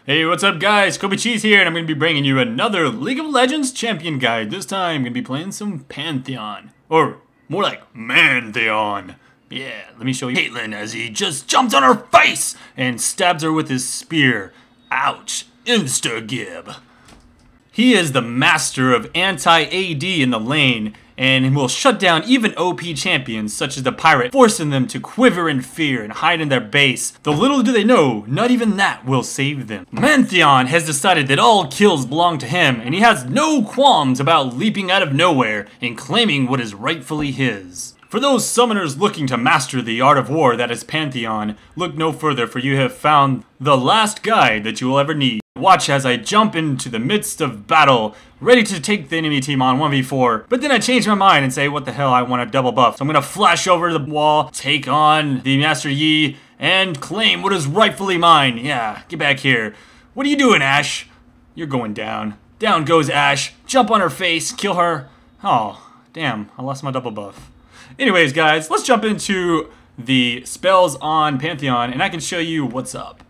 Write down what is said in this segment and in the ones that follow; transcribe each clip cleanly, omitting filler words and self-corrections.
Hey, what's up guys? Kobe Cheese here, and I'm going to be bringing you another League of Legends champion guide. This time I'm going to be playing some Pantheon. Or, more like Mantheon. Yeah, let me show you Caitlyn as he just jumps on her face and stabs her with his spear. Ouch. Insta-gib. He is the master of anti-AD in the lane, and will shut down even OP champions such as the Pirate, forcing them to quiver in fear and hide in their base. Though little do they know, not even that will save them. Mantheon has decided that all kills belong to him, and he has no qualms about leaping out of nowhere and claiming what is rightfully his. For those summoners looking to master the art of war that is Pantheon, look no further, for you have found the last guide that you will ever need. Watch as I jump into the midst of battle, ready to take the enemy team on 1v4, but then I change my mind and say, what the hell, I want a double buff. So I'm gonna flash over the wall, take on the Master Yi, and claim what is rightfully mine. Yeah, get back here. What are you doing, Ashe? You're going down. Down goes Ashe. Jump on her face, kill her. Oh, damn, I lost my double buff. Anyways, guys, let's jump into the spells on Pantheon, and I can show you what's up.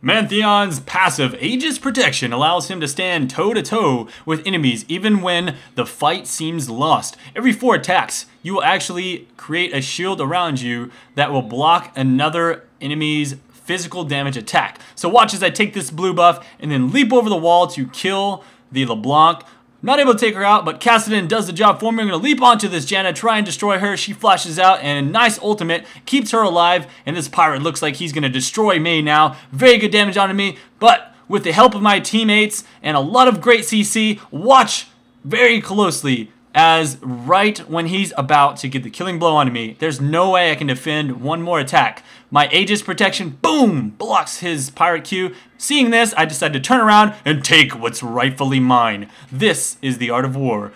Mantheon's passive Aegis Protection allows him to stand toe-to-toe with enemies even when the fight seems lost. Every 4 attacks, you will actually create a shield around you that will block another enemy's physical damage attack. So watch as I take this blue buff and then leap over the wall to kill the LeBlanc. Not able to take her out, but Kassadin does the job for me. I'm going to leap onto this Janna, try and destroy her. She flashes out, and a nice ultimate keeps her alive. And this pirate looks like he's going to destroy me now. Very good damage onto me, but with the help of my teammates and a lot of great CC, watch very closely as right when he's about to get the killing blow onto me, there's no way I can defend one more attack. My Aegis Protection, boom, blocks his pirate Q. Seeing this, I decide to turn around and take what's rightfully mine. This is the art of war,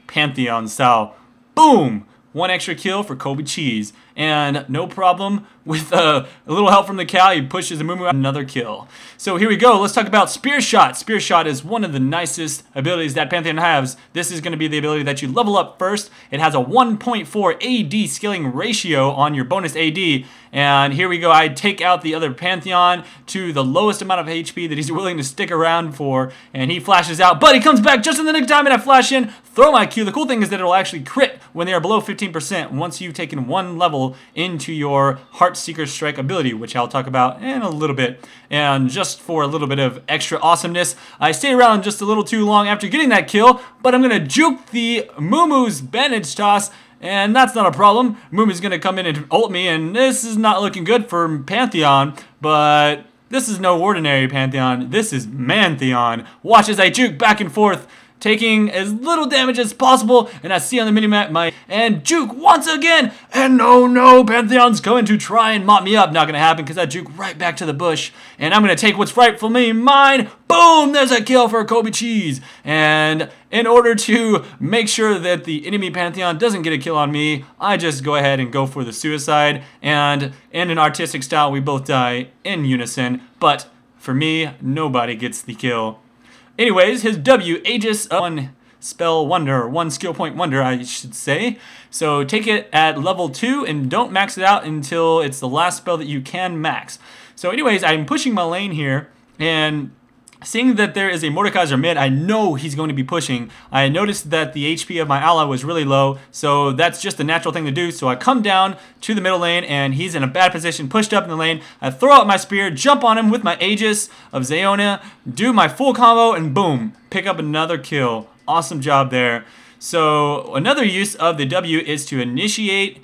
Pantheon style. Boom! 1 extra kill for Kobe Cheese. And no problem with a little help from the cow, he pushes Amumu out, another kill. So here we go, let's talk about Spear Shot. Spear Shot is one of the nicest abilities that Pantheon has. This is going to be the ability that you level up first. It has a 1.4 AD scaling ratio on your bonus AD. And here we go, I take out the other Pantheon to the lowest amount of HP that he's willing to stick around for. And he flashes out, but he comes back just in the nick of time and I flash in, throw my Q. The cool thing is that it'll actually crit when they are below 15% once you've taken 1 level into your Heartseeker Strike ability, which I'll talk about in a little bit. And just for a little bit of extra awesomeness, I stay around just a little too long after getting that kill, but I'm going to juke the Mumu's Bandage Toss, and that's not a problem. Mumu's going to come in and ult me, and this is not looking good for Pantheon, but this is no ordinary Pantheon. This is Mantheon. Watch as I juke back and forth, taking as little damage as possible, and I see on the minimap and juke once again, and no, Pantheon's going to try and mop me up. Not gonna happen because I juke right back to the bush, and I'm gonna take what's rightfully mine. Boom, there's a kill for Kobe Cheese. And in order to make sure that the enemy Pantheon doesn't get a kill on me, I just go ahead and go for the suicide, and in an artistic style, we both die in unison, but for me, nobody gets the kill. Anyways, his W, Aegis, 1 spell wonder, 1 skill point wonder, I should say. So take it at level 2 and don't max it out until it's the last spell that you can max. So anyways, I'm pushing my lane here, and seeing that there is a Mordekaiser mid, I know he's going to be pushing. I noticed that the HP of my ally was really low, so that's just a natural thing to do. So I come down to the middle lane, and he's in a bad position, pushed up in the lane. I throw out my spear, jump on him with my Aegis of Zeona, do my full combo, and boom, pick up another kill. Awesome job there. So another use of the W is to initiate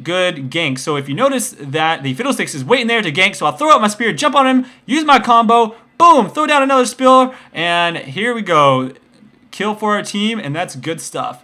good gank. So if you notice that the Fiddlesticks is waiting there to gank, so I'll throw out my spear, jump on him, use my combo, boom, throw down another spear, and here we go. Kill for our team, and that's good stuff.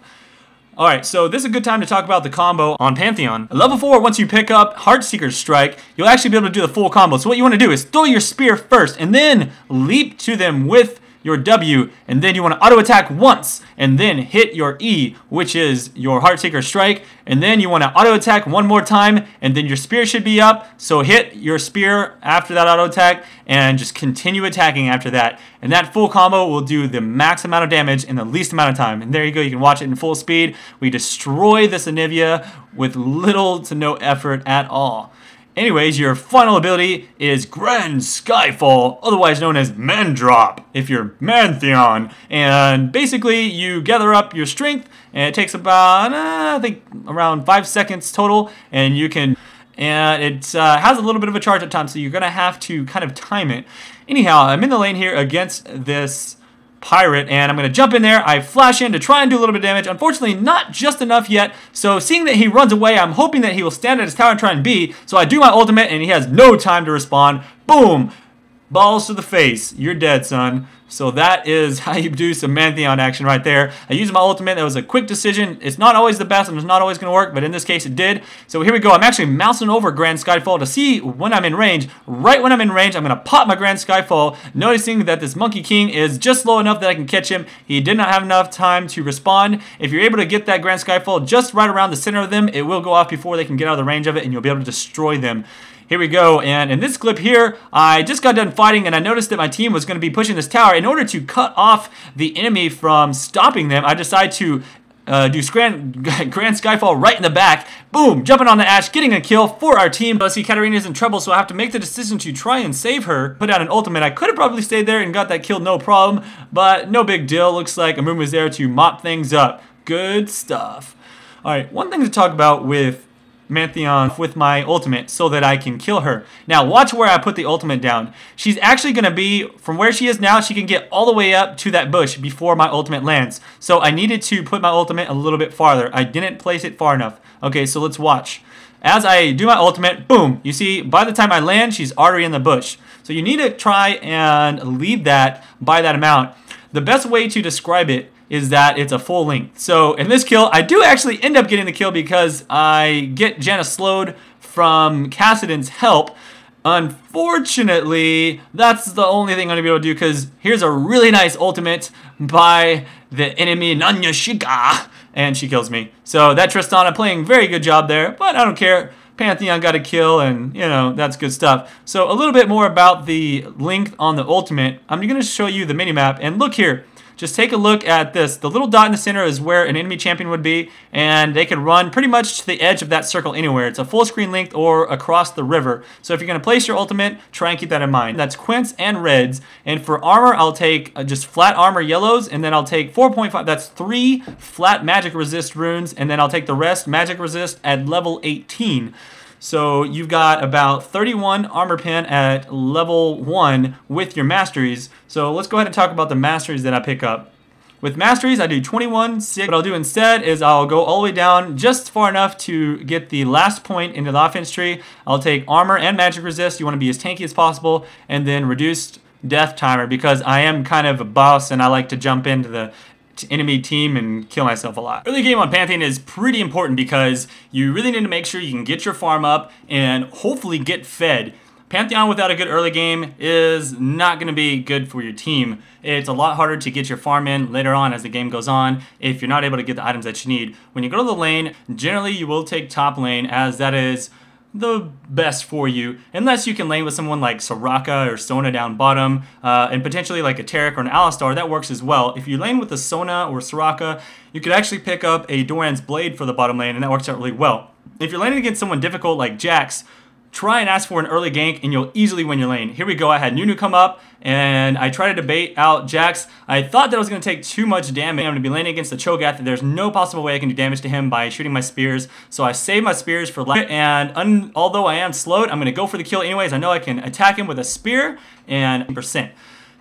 Alright, so this is a good time to talk about the combo on Pantheon. At level 4, once you pick up Heartseeker Strike, you'll actually be able to do the full combo. So what you want to do is throw your spear first, and then leap to them with your W, and then you want to auto attack once, and then hit your E, which is your Heartseeker Strike, and then you want to auto attack one more time, and then your spear should be up, so hit your spear after that auto attack, and just continue attacking after that, and that full combo will do the max amount of damage in the least amount of time. And there you go, you can watch it in full speed. We destroy this Anivia with little to no effort at all. Anyways, your final ability is Grand Skyfall, otherwise known as Mandrop, if you're Mantheon. And basically, you gather up your strength, and it takes about, I think, around 5 seconds total, and you can... And it has a little bit of a charge up time, so you're going to have to kind of time it. Anyhow, I'm in the lane here against this pirate, and I'm going to jump in there. I flash in to try and do a little bit of damage. Unfortunately, not just enough yet. So seeing that he runs away, I'm hoping that he will stand at his tower and try and B. So I do my ultimate, and he has no time to respond. Boom! Balls to the face. You're dead, son. So that is how you do some Mantheon action right there. I used my ultimate. That was a quick decision. It's not always the best and it's not always going to work, but in this case it did. So here we go. I'm actually mousing over Grand Skyfall to see when I'm in range. Right when I'm in range, I'm going to pop my Grand Skyfall, noticing that this Monkey King is just low enough that I can catch him. He did not have enough time to respond. If you're able to get that Grand Skyfall just right around the center of them, it will go off before they can get out of the range of it, and you'll be able to destroy them. Here we go, and in this clip here, I just got done fighting, and I noticed that my team was going to be pushing this tower. In order to cut off the enemy from stopping them, I decided to do Grand Skyfall right in the back. Boom, jumping on the Ashe, getting a kill for our team. But see, Katarina's in trouble, so I have to make the decision to try and save her. Put out an ultimate. I could have probably stayed there and got that kill, no problem, but no big deal. Looks like Amumu's there to mop things up. Good stuff. All right, one thing to talk about with Mantheon with my ultimate so that I can kill her. Now watch where I put the ultimate down. She's actually going to be, from where she is now, she can get all the way up to that bush before my ultimate lands. So I needed to put my ultimate a little bit farther. I didn't place it far enough. Okay, so let's watch. As I do my ultimate, boom, you see by the time I land, she's already in the bush. So you need to try and leave that by that amount. The best way to describe it is that it's a full length. So in this kill, I do actually end up getting the kill because I get Janna slowed from Kassadin's help. Unfortunately, that's the only thing I'm gonna be able to do, because here's a really nice ultimate by the enemy Nanya Shika, and she kills me. So that Tristana playing very good job there, but I don't care. Pantheon got a kill, and you know, that's good stuff. So a little bit more about the length on the ultimate. I'm gonna show you the minimap, and look here. Just take a look at this. The little dot in the center is where an enemy champion would be, and they could run pretty much to the edge of that circle anywhere. It's a full screen length or across the river. So if you're going to place your ultimate, try and keep that in mind. That's Quints and Reds. And for armor, I'll take just flat armor yellows, and then I'll take 4.5. That's 3 flat magic resist runes, and then I'll take the rest magic resist at level 18. So you've got about 31 armor pen at level 1 with your masteries. So let's go ahead and talk about the masteries that I pick up. With masteries, I do 21, 6. What I'll do instead is I'll go all the way down just far enough to get the last point into the offense tree. I'll take armor and magic resist. You want to be as tanky as possible. And then reduced death timer, because I am kind of a boss and I like to jump into the enemy team and kill myself a lot. Early game on Pantheon is pretty important because you really need to make sure you can get your farm up and hopefully get fed. Pantheon without a good early game is not going to be good for your team. It's a lot harder to get your farm in later on as the game goes on if you're not able to get the items that you need. When you go to the lane, generally you will take top lane, as that is the best for you, unless you can lane with someone like Soraka or Sona down bottom, and potentially like a Taric or an Alistar. That works as well. If you lane with a Sona or Soraka, you could actually pick up a Doran's Blade for the bottom lane, and that works out really well. If you're laning against someone difficult like Jax, try and ask for an early gank and you'll easily win your lane. Here we go. I had Nunu come up and I tried to debate out Jax. I thought that I was going to take too much damage. I'm going to be laning against the Cho'Gath. There's no possible way I can do damage to him by shooting my spears. So I saved my spears for last. And although I am slowed, I'm going to go for the kill anyways. I know I can attack him with a spear and %.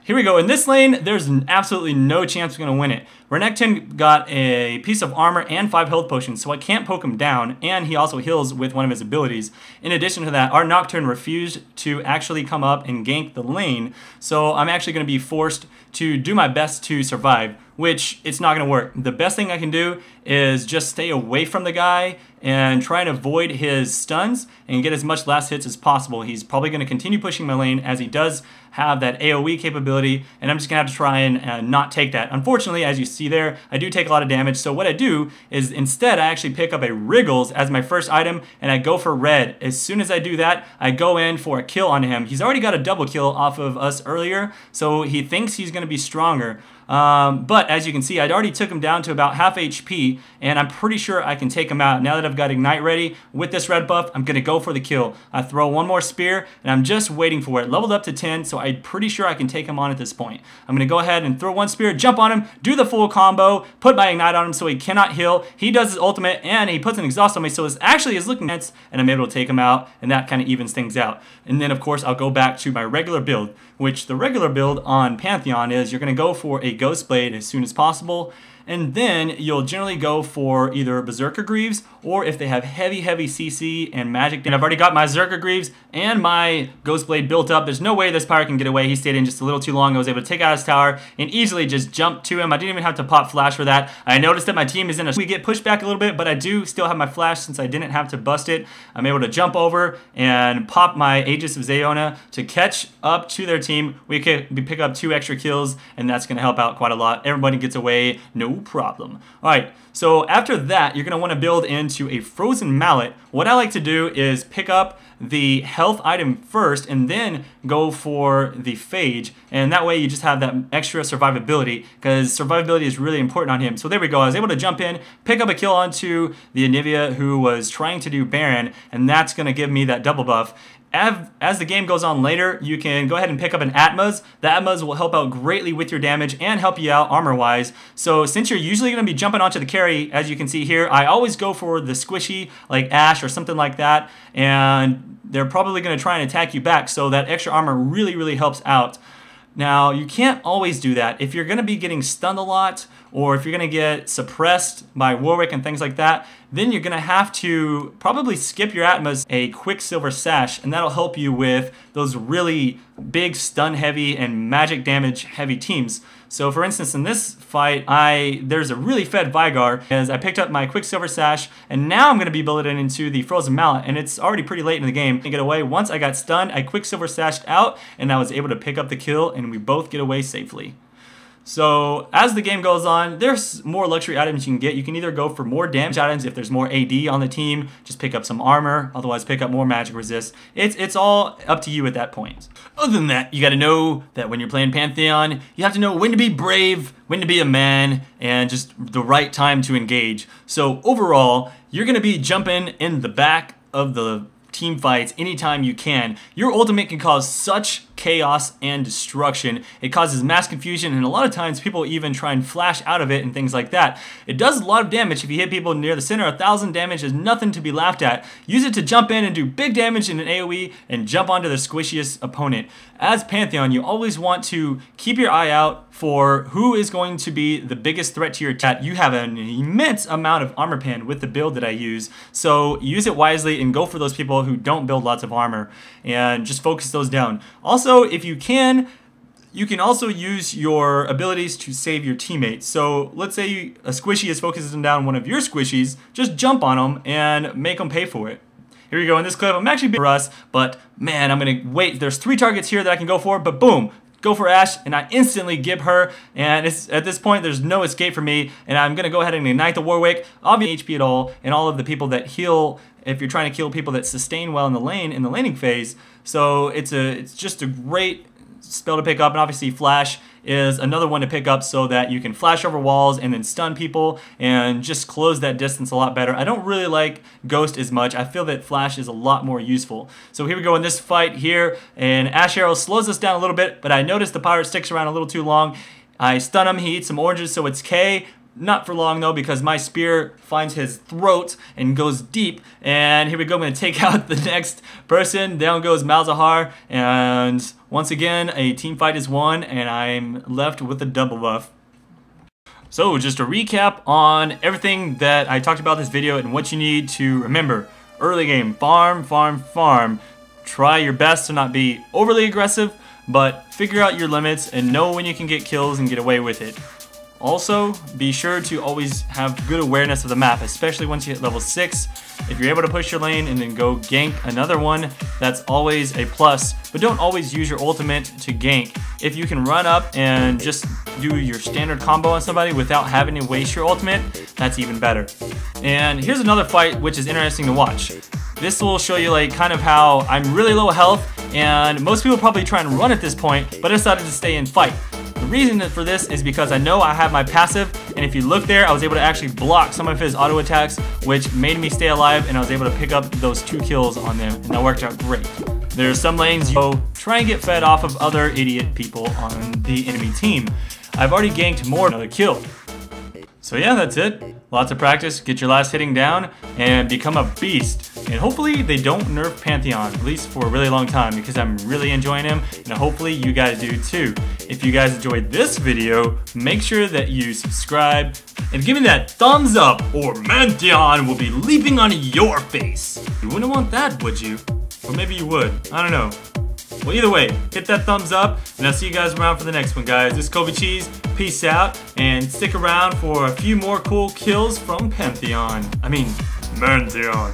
Here we go. In this lane, there's absolutely no chance we're going to win it. Renekton got a piece of armor and 5 health potions, so I can't poke him down, and he also heals with one of his abilities. In addition to that, our Nocturne refused to actually come up and gank the lane, so I'm actually going to be forced to do my best to survive, which it's not going to work. The best thing I can do is just stay away from the guy and try and avoid his stuns and get as much last hits as possible. He's probably going to continue pushing my lane, as he does have that AoE capability, and I'm just gonna have to try and not take that. Unfortunately, as you see there, I do take a lot of damage, so what I do is instead I actually pick up a Wriggles as my first item, and I go for red. As soon as I do that, I go in for a kill on him. He's already got a double kill off of us earlier, so he thinks he's gonna be stronger. But as you can see, I'd already took him down to about half HP, and I'm pretty sure I can take him out. Now that I've got Ignite ready with this red buff, I'm gonna go for the kill. I throw one more spear, and I'm just waiting for it. Leveled up to 10, so I'm pretty sure I can take him on at this point. I'm gonna go ahead and throw one spear, jump on him, do the full combo, put my Ignite on him so he cannot heal. He does his ultimate, and he puts an exhaust on me, so it's actually is looking nice, and I'm able to take him out, and that kind of evens things out. And then, of course, I'll go back to my regular build, which the regular build on Pantheon is you're gonna go for a Ghost Blade as soon as possible, and then you'll generally go for either Berserker Greaves, or if they have heavy CC and magic. And I've already got my Berserker Greaves and my Ghost Blade built up. There's no way this pirate can get away. He stayed in just a little too long. I was able to take out his tower and easily just jump to him. I didn't even have to pop flash for that. I noticed that my team is in a... We get pushed back a little bit, but I do still have my flash since I didn't have to bust it. I'm able to jump over and pop my Aegis of Zeona to catch up to their team. We pick up 2 extra kills, and that's going to help out quite a lot. Everybody gets away, no problem. All right, so after that, you're going to want to build into a Frozen Mallet. What I like to do is pick up the health item first and then go for the Phage, and that way you just have that extra survivability, because survivability is really important on him. So there we go. I was able to jump in, pick up a kill onto the Anivia who was trying to do Baron, and that's going to give me that double buff. As the game goes on later, you can go ahead and pick up an Atmas. The Atmas will help out greatly with your damage and help you out armor-wise. So since you're usually going to be jumping onto the carry, as you can see here, I always go for the squishy, like Ashe or something like that, and they're probably going to try and attack you back, so that extra armor really helps out. Now, you can't always do that. If you're going to be getting stunned a lot, or if you're going to get suppressed by Warwick and things like that, then you're going to have to probably skip your Atmas a Quicksilver Sash, and that'll help you with those really big stun heavy and magic damage heavy teams. So for instance, in this fight, there's a really fed Veigar, as I picked up my Quicksilver Sash, and now I'm going to be building into the Frozen Mallet, and it's already pretty late in the game to get away. Once I got stunned, I Quicksilver Sashed out, and I was able to pick up the kill, and we both get away safely. So as the game goes on, there's more luxury items you can get. You can either go for more damage items if there's more AD on the team, just pick up some armor, otherwise pick up more magic resist. It's all up to you at that point. Other than that, you gotta know that when you're playing Pantheon, you have to know when to be brave, when to be a man, and just the right time to engage. So overall, you're gonna be jumping in the back of the team fights anytime you can. Your ultimate can cause such chaos and destruction. It causes mass confusion, and a lot of times people even try and flash out of it and things like that. It does a lot of damage if you hit people near the center. 1,000 damage is nothing to be laughed at. Use it to jump in and do big damage in an AoE and jump onto the squishiest opponent. As Pantheon, you always want to keep your eye out for who is going to be the biggest threat to your attack. You have an immense amount of armor pen with the build that I use, so use it wisely and go for those people who don't build lots of armor, and just focus those down. Also, if you can also use your abilities to save your teammates. So let's say a squishy is focusing down one of your squishies, just jump on them and make them pay for it. Here we go. In this clip, I'm actually being for us, but man, I'm gonna wait. There's 3 targets here that I can go for, but boom, go for Ashe, and I instantly gib her, and at this point, there's no escape for me, and I'm gonna go ahead and ignite the Warwick, obviously HP at all, and all of the people that heal, if you're trying to kill people that sustain well in the lane, in the laning phase. So it's just a great spell to pick up, and obviously Flash is another one to pick up so that you can flash over walls and then stun people and just close that distance a lot better. I don't really like Ghost as much. I feel that Flash is a lot more useful. So here we go in this fight here, and Ashe Arrow slows us down a little bit, but I noticed the pirate sticks around a little too long. I stun him, he eats some oranges, so it's K. Not for long though, because my spear finds his throat and goes deep. And here we go, I'm going to take out the next person. Down goes Malzahar, and once again a team fight is won, and I'm left with a double buff. So just to recap on everything that I talked about in this video and what you need to remember. Early game, farm, farm, farm. Try your best to not be overly aggressive, but figure out your limits and know when you can get kills and get away with it. Also, be sure to always have good awareness of the map, especially once you hit level 6. If you're able to push your lane and then go gank another one, that's always a plus, but don't always use your ultimate to gank. If you can run up and just do your standard combo on somebody without having to waste your ultimate, that's even better. And here's another fight which is interesting to watch. This will show you like kind of how I'm really low health, and most people probably try and run at this point, but I decided to stay and fight. The reason for this is because I know I have my passive, and if you look there, I was able to actually block some of his auto attacks, which made me stay alive, and I was able to pick up those 2 kills on them, and that worked out great. There's some lanes you go try and get fed off of other idiot people on the enemy team. I've already ganked more than another kill. So yeah, that's it. Lots of practice, get your last hitting down, and become a beast. And hopefully they don't nerf Pantheon, at least for a really long time, because I'm really enjoying him, and hopefully you guys do too. If you guys enjoyed this video, make sure that you subscribe and give me that thumbs up, or Pantheon will be leaping on your face. You wouldn't want that, would you? Or maybe you would, I don't know. Well, either way, hit that thumbs up, and I'll see you guys around for the next one, guys. This is Kobe Cheese, peace out, and stick around for a few more cool kills from Pantheon. I mean, Pantheon.